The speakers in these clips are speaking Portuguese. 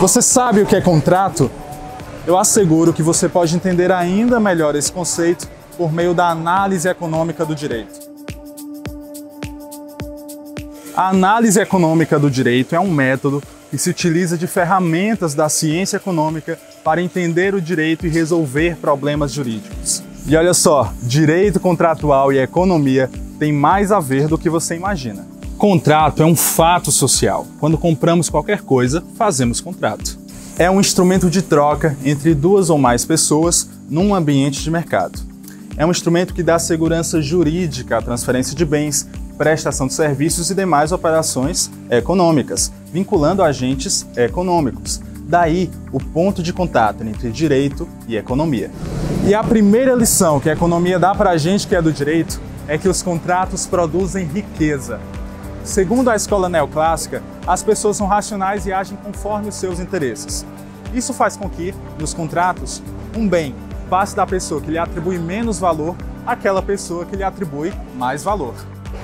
Você sabe o que é contrato? Eu asseguro que você pode entender ainda melhor esse conceito por meio da análise econômica do direito. A análise econômica do direito é um método que se utiliza de ferramentas da ciência econômica para entender o direito e resolver problemas jurídicos. E olha só, direito contratual e economia têm mais a ver do que você imagina. Contrato é um fato social. Quando compramos qualquer coisa, fazemos contrato. É um instrumento de troca entre duas ou mais pessoas num ambiente de mercado. É um instrumento que dá segurança jurídica à transferência de bens, prestação de serviços e demais operações econômicas, vinculando agentes econômicos. Daí, o ponto de contato entre direito e economia. E a primeira lição que a economia dá para a gente que é do direito é que os contratos produzem riqueza. Segundo a escola neoclássica, as pessoas são racionais e agem conforme os seus interesses. Isso faz com que, nos contratos, um bem passe da pessoa que lhe atribui menos valor àquela pessoa que lhe atribui mais valor.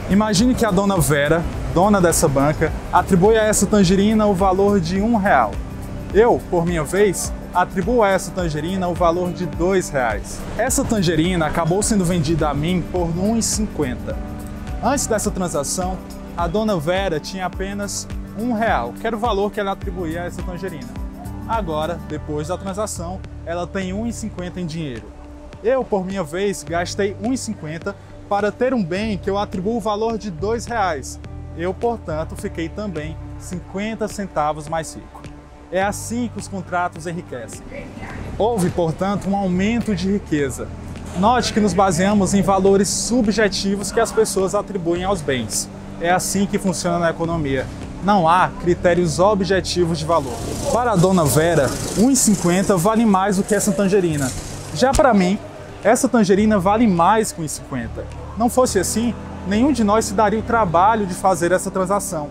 Imagine que a dona Vera, dona dessa banca, atribui a essa tangerina o valor de R$1. Eu, por minha vez, atribuo a essa tangerina o valor de R$2. Essa tangerina acabou sendo vendida a mim por R$1,50. Antes dessa transação, a dona Vera tinha apenas R$1, que era o valor que ela atribuía a essa tangerina. Agora, depois da transação, ela tem R$1,50 em dinheiro. Eu, por minha vez, gastei R$1,50 para ter um bem que eu atribuo o valor de R$2. Eu, portanto, fiquei também 50 centavos mais rico. É assim que os contratos enriquecem. Houve, portanto, um aumento de riqueza. Note que nos baseamos em valores subjetivos que as pessoas atribuem aos bens. É assim que funciona na economia. Não há critérios objetivos de valor. Para a dona Vera, R$1,50 vale mais do que essa tangerina. Já para mim, essa tangerina vale mais que R$1,50. Não fosse assim, nenhum de nós se daria o trabalho de fazer essa transação.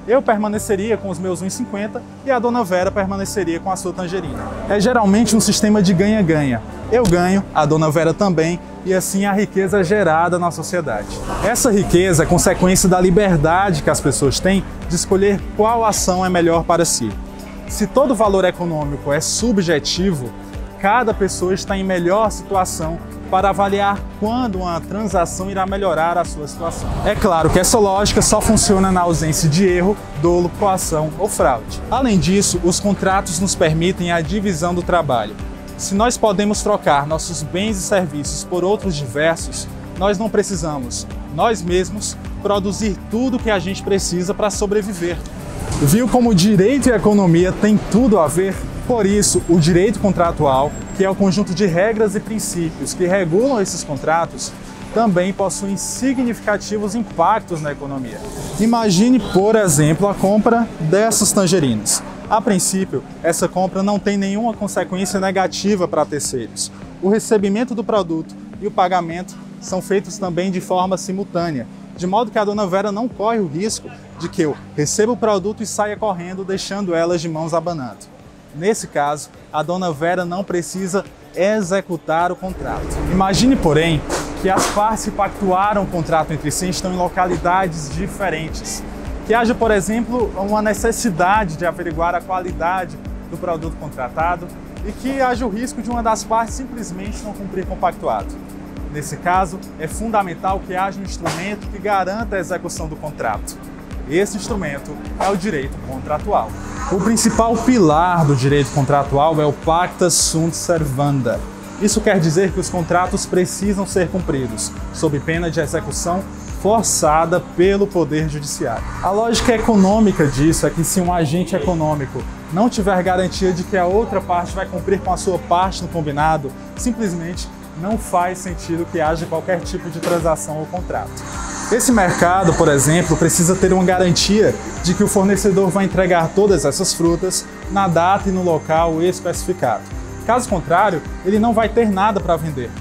Eu permaneceria com os meus R$1,50 e a dona Vera permaneceria com a sua tangerina. É geralmente um sistema de ganha-ganha. Eu ganho, a dona Vera também, e assim a riqueza é gerada na sociedade. Essa riqueza é consequência da liberdade que as pessoas têm de escolher qual ação é melhor para si. Se todo valor econômico é subjetivo, cada pessoa está em melhor situação para avaliar quando uma transação irá melhorar a sua situação. É claro que essa lógica só funciona na ausência de erro, dolo, coação ou fraude. Além disso, os contratos nos permitem a divisão do trabalho. Se nós podemos trocar nossos bens e serviços por outros diversos, nós não precisamos, nós mesmos, produzir tudo o que a gente precisa para sobreviver. Viu como direito e economia têm tudo a ver? Por isso, o direito contratual, que é o conjunto de regras e princípios que regulam esses contratos, também possui significativos impactos na economia. Imagine, por exemplo, a compra dessas tangerinas. A princípio, essa compra não tem nenhuma consequência negativa para terceiros. O recebimento do produto e o pagamento são feitos também de forma simultânea, de modo que a dona Vera não corre o risco de que eu receba o produto e saia correndo, deixando elas de mãos abanando. Nesse caso, a dona Vera não precisa executar o contrato. Imagine, porém, que as partes que pactuaram o contrato entre si estão em localidades diferentes. Que haja, por exemplo, uma necessidade de averiguar a qualidade do produto contratado e que haja o risco de uma das partes simplesmente não cumprir com o pactuado. Nesse caso, é fundamental que haja um instrumento que garanta a execução do contrato. Esse instrumento é o direito contratual. O principal pilar do direito contratual é o pacta sunt servanda. Isso quer dizer que os contratos precisam ser cumpridos, sob pena de execução forçada pelo Poder Judiciário. A lógica econômica disso é que se um agente econômico não tiver garantia de que a outra parte vai cumprir com a sua parte no combinado, simplesmente não faz sentido que haja qualquer tipo de transação ou contrato. Esse mercado, por exemplo, precisa ter uma garantia de que o fornecedor vai entregar todas essas frutas na data e no local especificado. Caso contrário, ele não vai ter nada para vender.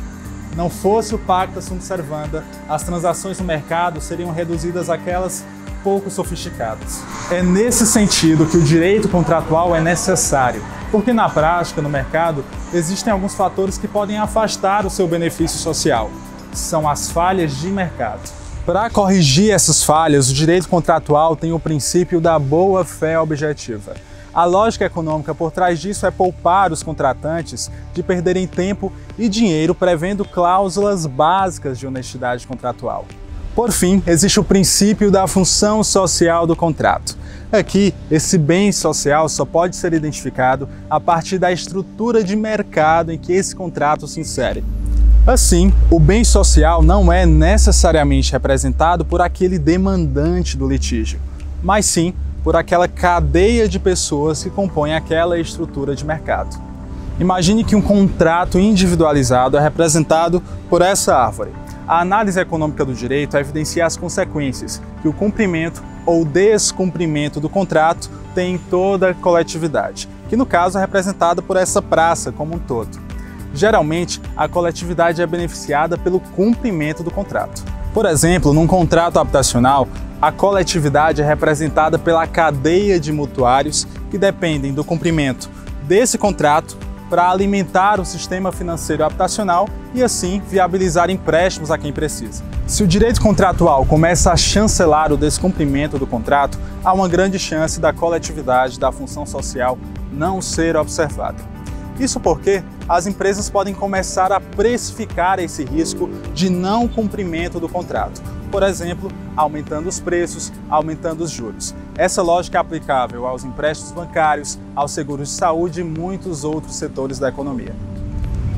Não fosse o pacta sunt servanda, as transações no mercado seriam reduzidas àquelas pouco sofisticadas. É nesse sentido que o direito contratual é necessário, porque na prática, no mercado, existem alguns fatores que podem afastar o seu benefício social. São as falhas de mercado. Para corrigir essas falhas, o direito contratual tem o princípio da boa-fé objetiva. A lógica econômica por trás disso é poupar os contratantes de perderem tempo e dinheiro prevendo cláusulas básicas de honestidade contratual. Por fim, existe o princípio da função social do contrato. Aqui, esse bem social só pode ser identificado a partir da estrutura de mercado em que esse contrato se insere. Assim, o bem social não é necessariamente representado por aquele demandante do litígio, mas sim por aquela cadeia de pessoas que compõem aquela estrutura de mercado. Imagine que um contrato individualizado é representado por essa árvore. A análise econômica do direito evidencia as consequências que o cumprimento ou descumprimento do contrato tem em toda a coletividade, que no caso é representada por essa praça como um todo. Geralmente, a coletividade é beneficiada pelo cumprimento do contrato. Por exemplo, num contrato habitacional, a coletividade é representada pela cadeia de mutuários que dependem do cumprimento desse contrato para alimentar o sistema financeiro habitacional e assim viabilizar empréstimos a quem precisa. Se o direito contratual começa a chancelar o descumprimento do contrato, há uma grande chance da coletividade da função social não ser observada. Isso porque as empresas podem começar a precificar esse risco de não cumprimento do contrato, por exemplo, aumentando os preços, aumentando os juros. Essa lógica é aplicável aos empréstimos bancários, aos seguros de saúde e muitos outros setores da economia.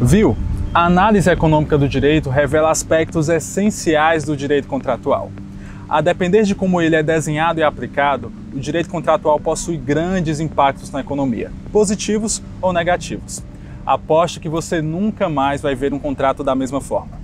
Viu? A análise econômica do direito revela aspectos essenciais do direito contratual. A depender de como ele é desenhado e aplicado, o direito contratual possui grandes impactos na economia, positivos ou negativos. Aposto que você nunca mais vai ver um contrato da mesma forma.